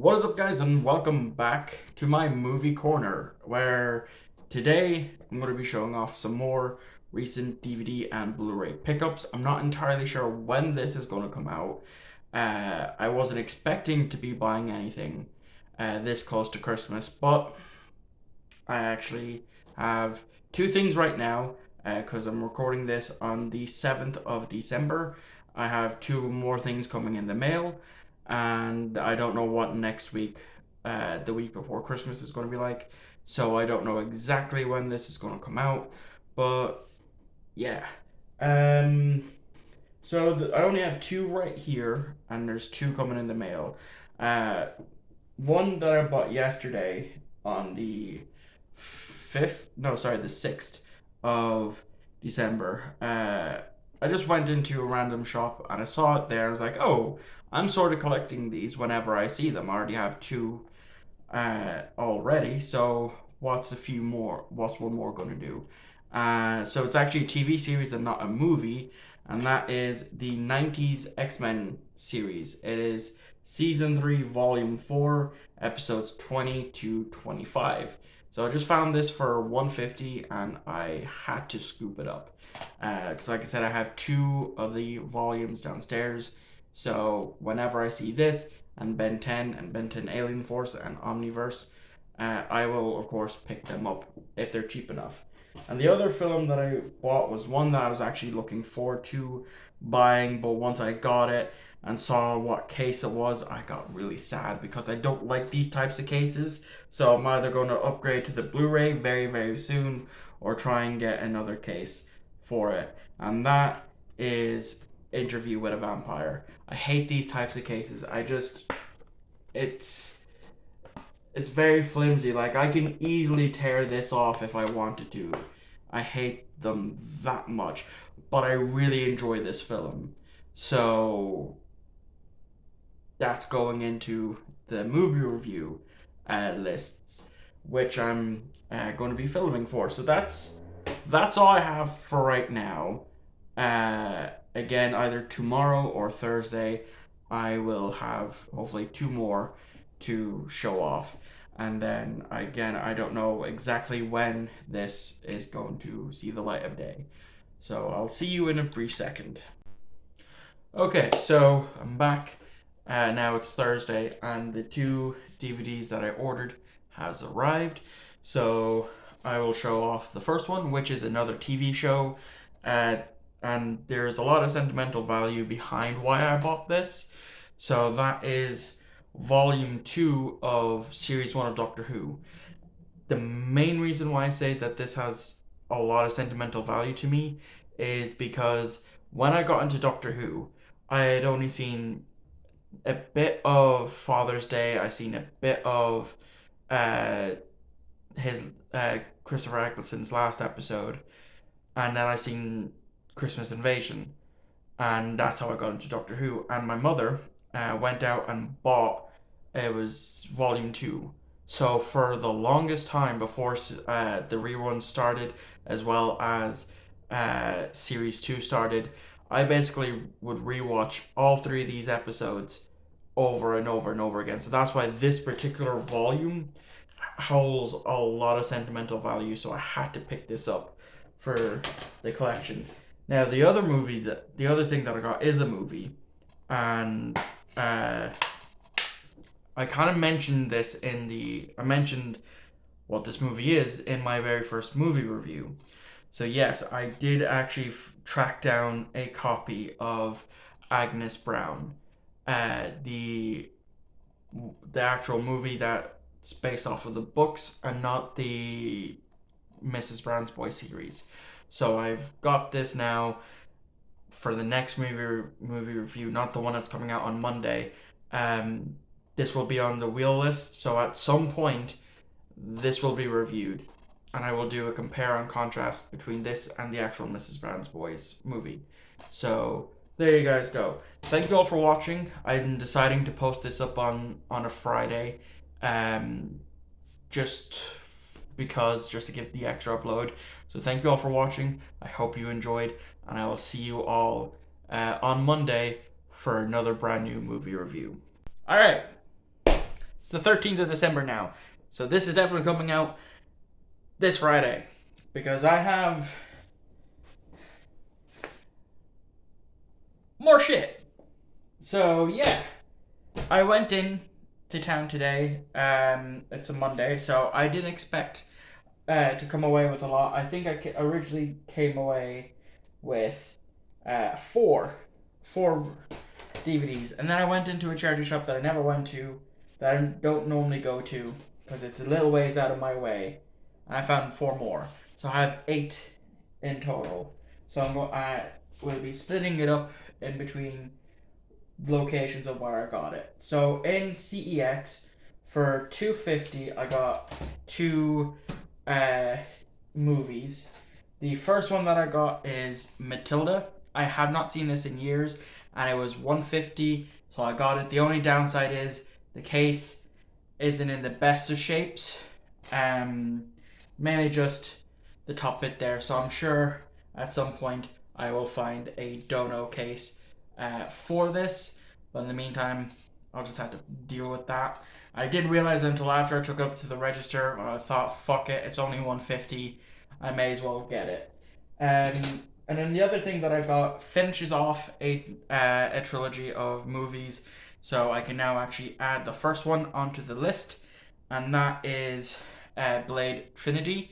What is up, guys, and welcome back to my movie corner, where today I'm going to be showing off some more recent DVD and Blu-ray pickups. I'm not entirely sure when this is going to come out. I wasn't expecting to be buying anything this close to Christmas, but I actually have two things right now because I'm recording this on the 7th of December. I have two more things coming in the mail, and I don't know what next week, the week before Christmas, is going to be like. So I don't know exactly when this is going to come out, but yeah. Um, I only have two right here, and there's two coming in the mail. Uh, One that I bought yesterday on the 6th of December. I just went into a random shop and I saw it there. I was like, oh, I'm sort of collecting these whenever I see them. I already have two already, so what's a few more? What's one more going to do? So it's actually a TV series and not a movie, and that is the 90s X-Men series. It is season 3, volume 4, episodes 20 to 25. So I just found this for 150 and I had to scoop it up. Because like I said, I have two of the volumes downstairs. So whenever I see this and Ben 10 and Ben 10 Alien Force and Omniverse, I will of course pick them up if they're cheap enough. And the other film that I bought was one that I was actually looking forward to buying, but once I got it and saw what case it was, I got really sad because I don't like these types of cases. So I'm either going to upgrade to the Blu-ray very, very soon or try and get another case for it. And that is Interview with a Vampire. I hate these types of cases. It's it's very flimsy. Like, I can easily tear this off if I wanted to. I hate them that much, but I really enjoy this film. So that's going into the movie review lists, which I'm going to be filming for. So that's all I have for right now. Again, either tomorrow or Thursday, I will have hopefully two more to show off. And then again, I don't know exactly when this is going to see the light of day. So I'll see you in a brief second. Okay, so I'm back. Now it's Thursday, and the two DVDs that I ordered has arrived. So I will show off the first one, which is another TV show. And there's a lot of sentimental value behind why I bought this. So that is Volume 2 of Series 1 of Doctor Who. The main reason why I say that this has a lot of sentimental value to me is because when I got into Doctor Who, I had only seen a bit of Father's Day. I seen a bit of uh, his Christopher Eccleston's last episode, and then I seen Christmas Invasion, and that's how I got into Doctor Who. And my mother went out and bought it was Volume 2. So for the longest time before the rerun started, as well as Series 2 started, I basically would rewatch all three of these episodes over and over and over again. So that's why this particular volume holds a lot of sentimental value. So I had to pick this up for the collection. Now the other thing that I got is a movie, and I kind of mentioned this I mentioned what this movie is in my very first movie review. So yes, I did actually track down a copy of Agnes Brown, the actual movie that's based off of the books and not the Mrs. Brown's Boy series. So I've got this now for the next movie review, not the one that's coming out on Monday. This will be on the wheel list, so at some point this will be reviewed, and I will do a compare and contrast between this and the actual Mrs. Brown's Boys movie. So there you guys go. Thank you all for watching. I'm deciding to post this up on a Friday, just to give the extra upload. So thank you all for watching. I hope you enjoyed, and I will see you all on Monday for another brand new movie review. All right. It's the 13th of December now. So this is definitely coming out this Friday. Because I have more shit. So yeah. I went in to town today. It's a Monday, so I didn't expect to come away with a lot. I think I originally came away with four DVDs, and then I went into a charity shop that I never went to, that I don't normally go to, because it's a little ways out of my way, and I found four more. So I have 8 in total. So I will be splitting it up in between locations of where I got it. So in CEX for $2.50, I got 2 movies. The first one that I got is Matilda. I have not seen this in years, and it was $1.50, so I got it. The only downside is the case isn't in the best of shapes. Mainly just the top bit there. So I'm sure at some point I will find a dono case for this. But in the meantime, I'll just have to deal with that. I didn't realize until after I took it up to the register. I thought, fuck it, it's only $1.50. I may as well get it. And then the other thing that I got finishes off a trilogy of movies. So I can now actually add the first one onto the list. And that is Blade Trinity.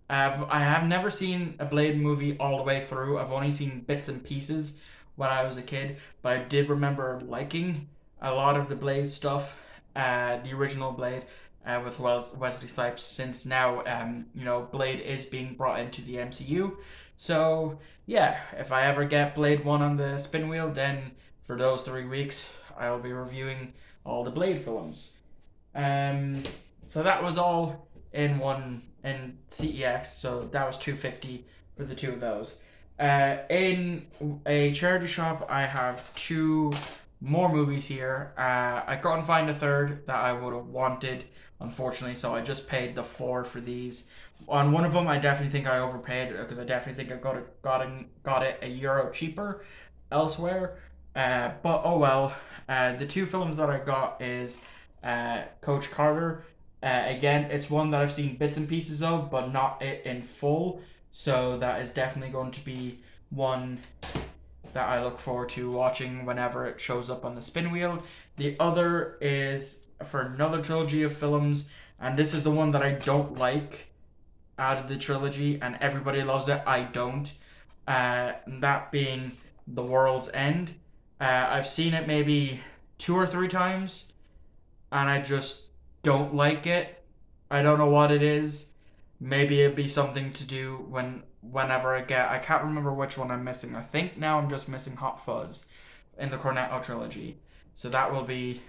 I have never seen a Blade movie all the way through. I've only seen bits and pieces when I was a kid, but I did remember liking a lot of the Blade stuff, the original Blade, with Wesley Snipes. Since now, Blade is being brought into the MCU. So yeah, if I ever get Blade 1 on the spin wheel, then for those 3 weeks, I'll be reviewing all the Blade films. So that was all in CEX. So that was $2.50 for the 2 of those. In a charity shop, I have 2 more movies here. I couldn't find a third that I would have wanted, unfortunately, so I just paid the $4 for these. On one of them, I definitely think I overpaid, because I definitely think I got it €1 cheaper elsewhere. But oh well. The 2 films that I got is Coach Carter. Again, it's one that I've seen bits and pieces of, but not it in full. So that is definitely going to be one that I look forward to watching whenever it shows up on the spin wheel. The other is for another trilogy of films, and this is the one that I don't like out of the trilogy, and everybody loves it. I don't. That being The World's End. I've seen it maybe 2 or 3 times, and I just don't like it. I don't know what it is. Maybe it'd be something to do whenever I can't remember which one I'm missing. I think now I'm just missing Hot Fuzz in the Cornetto trilogy. So that will be,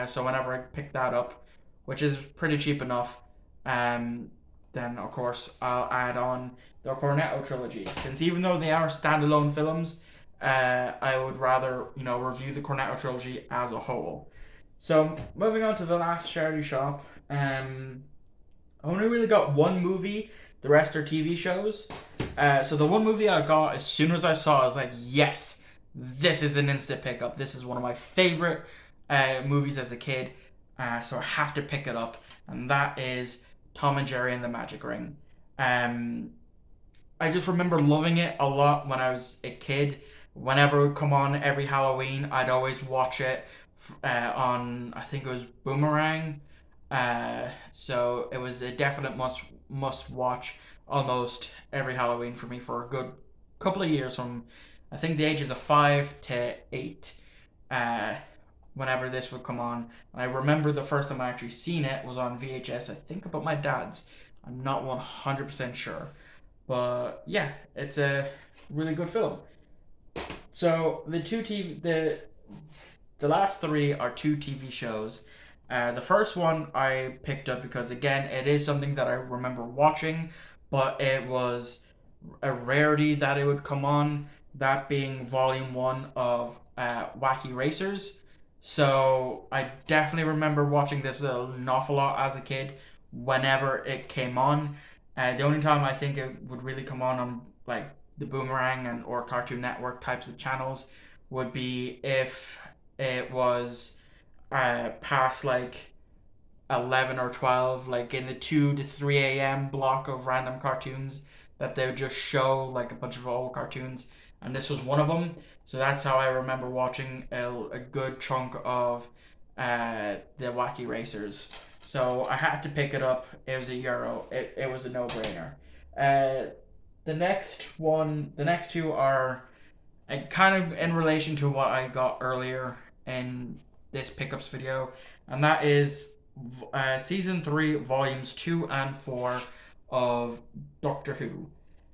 so whenever I pick that up, which is pretty cheap enough, then of course I'll add on the Cornetto trilogy. Since even though they are standalone films, I would rather, review the Cornetto trilogy as a whole. So moving on to the last charity shop, I only really got 1 movie. The rest are TV shows. So the 1 movie I got, as soon as I saw it, I was like, yes, this is an instant pickup. This is one of my favorite movies as a kid. So I have to pick it up. And that is Tom and Jerry and the Magic Ring. I just remember loving it a lot when I was a kid. Whenever it would come on every Halloween, I'd always watch it on, I think it was Boomerang. So it was a definite must watch almost every Halloween for me for a good couple of years, from I think the ages of 5 to 8, whenever this would come on. And I remember the first time I actually seen it was on VHS, I think about my dad's. I'm not 100% sure. But yeah, it's a really good film. So the last 3 are 2 TV shows. The first one I picked up because, again, it is something that I remember watching, but it was a rarity that it would come on, that being Volume 1 of Wacky Racers. So I definitely remember watching this an awful lot as a kid whenever it came on. The only time I think it would really come on like the Boomerang and or Cartoon Network types of channels would be if it was past like 11 or 12, like in the 2 to 3 a.m. block of random cartoons that they would just show, like a bunch of old cartoons. And this was one of them. So that's how I remember watching a good chunk of the Wacky Racers. So I had to pick it up. It was €1. It was a no brainer. Uh, the next two are kind of in relation to what I got earlier in this pickups video, and that is season 3, volumes 2 and 4 of Doctor Who.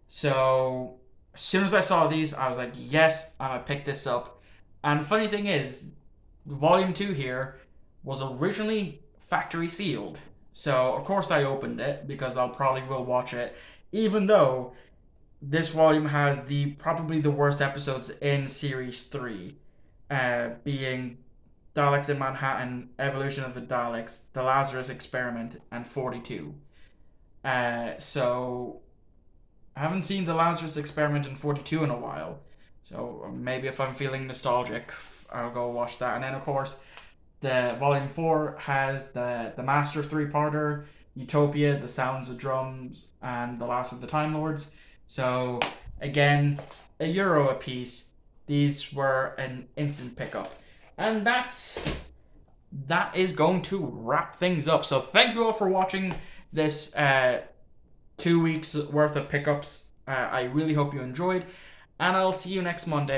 So as soon as I saw these, I was like, yes, I'm gonna pick this up. And funny thing is, volume 2 here was originally factory sealed. So of course I opened it because I'll probably will watch it, even though this volume has probably the worst episodes in series 3, being Daleks in Manhattan, Evolution of the Daleks, The Lazarus Experiment, and 42. So I haven't seen The Lazarus Experiment and 42 in a while. So maybe if I'm feeling nostalgic, I'll go watch that. And then of course, the volume 4 has the Master 3-parter, Utopia, The Sounds of Drums, and The Last of the Time Lords. So again, €1 a piece. These were an instant pickup. And that is going to wrap things up. So thank you all for watching this 2 weeks worth of pickups. I really hope you enjoyed. And I'll see you next Monday.